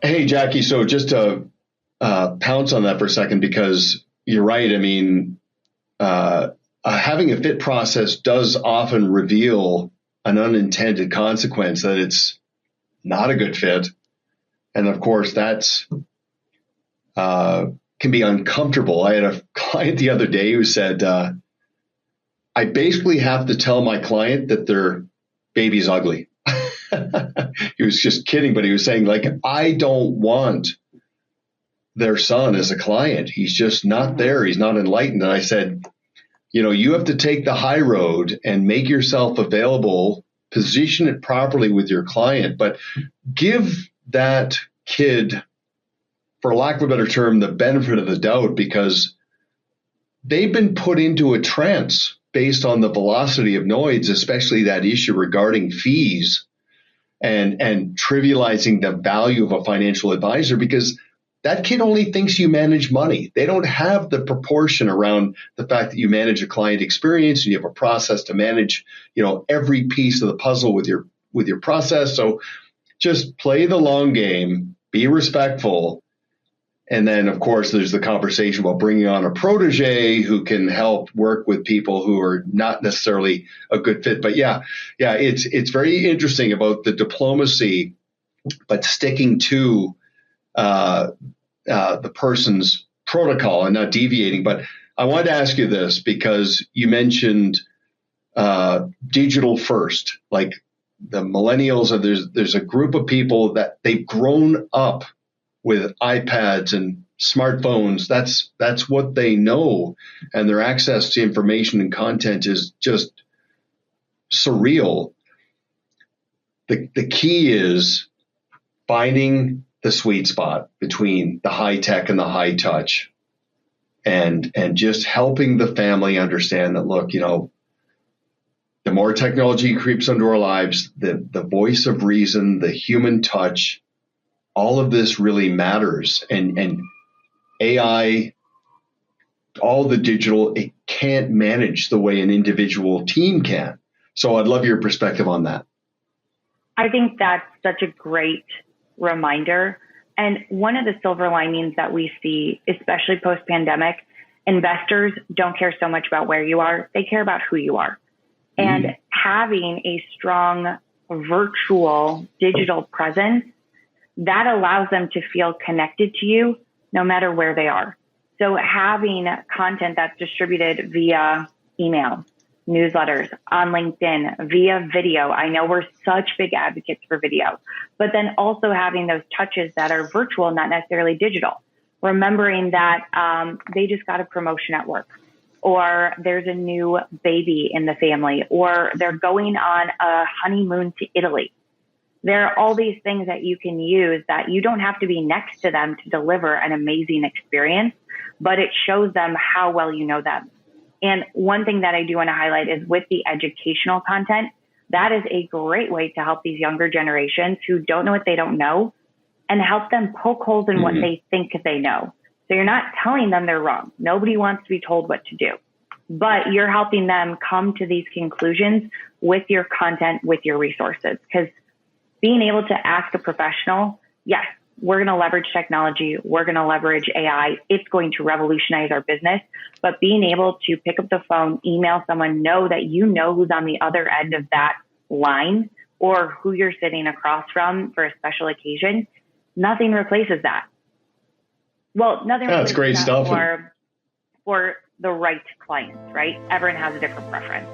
Hey, Jackie. So just to pounce on that for a second, because you're right. I mean, having a fit process does often reveal an unintended consequence that it's not a good fit. And of course, that's can be uncomfortable. I had a client the other day who said, I basically have to tell my client that their baby's ugly. He was just kidding, but he was saying, like, I don't want their son as a client. He's just not there. He's not enlightened. And I said, you have to take the high road and make yourself available, position it properly with your client, but give that kid, for lack of a better term, the benefit of the doubt, because they've been put into a trance based on the velocity of noise, especially that issue regarding fees and trivializing the value of a financial advisor, because that kid only thinks you manage money. They don't have the proportion around the fact that you manage a client experience and you have a process to manage, every piece of the puzzle with your process. So just play the long game, be respectful. And then, of course, there's the conversation about bringing on a protege who can help work with people who are not necessarily a good fit. But yeah, it's very interesting about the diplomacy, but sticking to the person's protocol and not deviating. But I wanted to ask you this because you mentioned digital first, like the millennials. There's a group of people that they've grown up with iPads and smartphones. That's what they know, and their access to information and content is just surreal. The key is finding the sweet spot between the high tech and the high touch, and just helping the family understand that, look, the more technology creeps into our lives, the voice of reason, the human touch, all of this really matters. And AI, all the digital, it can't manage the way an individual team can. So I'd love your perspective on that. I think that's such a great reminder. And one of the silver linings that we see, especially post-pandemic, investors don't care so much about where you are. They care about who you are. And having a strong virtual digital presence, that allows them to feel connected to you no matter where they are. So having content that's distributed via email, newsletters, on LinkedIn, via video. I know we're such big advocates for video, but then also having those touches that are virtual, not necessarily digital. Remembering that they just got a promotion at work, or there's a new baby in the family, or they're going on a honeymoon to Italy. There are all these things that you can use that you don't have to be next to them to deliver an amazing experience, but it shows them how well you know them. And one thing that I do want to highlight is with the educational content, that is a great way to help these younger generations who don't know what they don't know and help them poke holes in what they think they know. So you're not telling them they're wrong. Nobody wants to be told what to do, but you're helping them come to these conclusions with your content, with your resources. Because being able to ask a professional, yes, we're going to leverage technology. We're going to leverage AI. It's going to revolutionize our business. But being able to pick up the phone, email someone, know that you know who's on the other end of that line or who you're sitting across from for a special occasion, nothing replaces that. Well, nothing replaces That's great that stuff. for the right clients, right? Everyone has a different preference.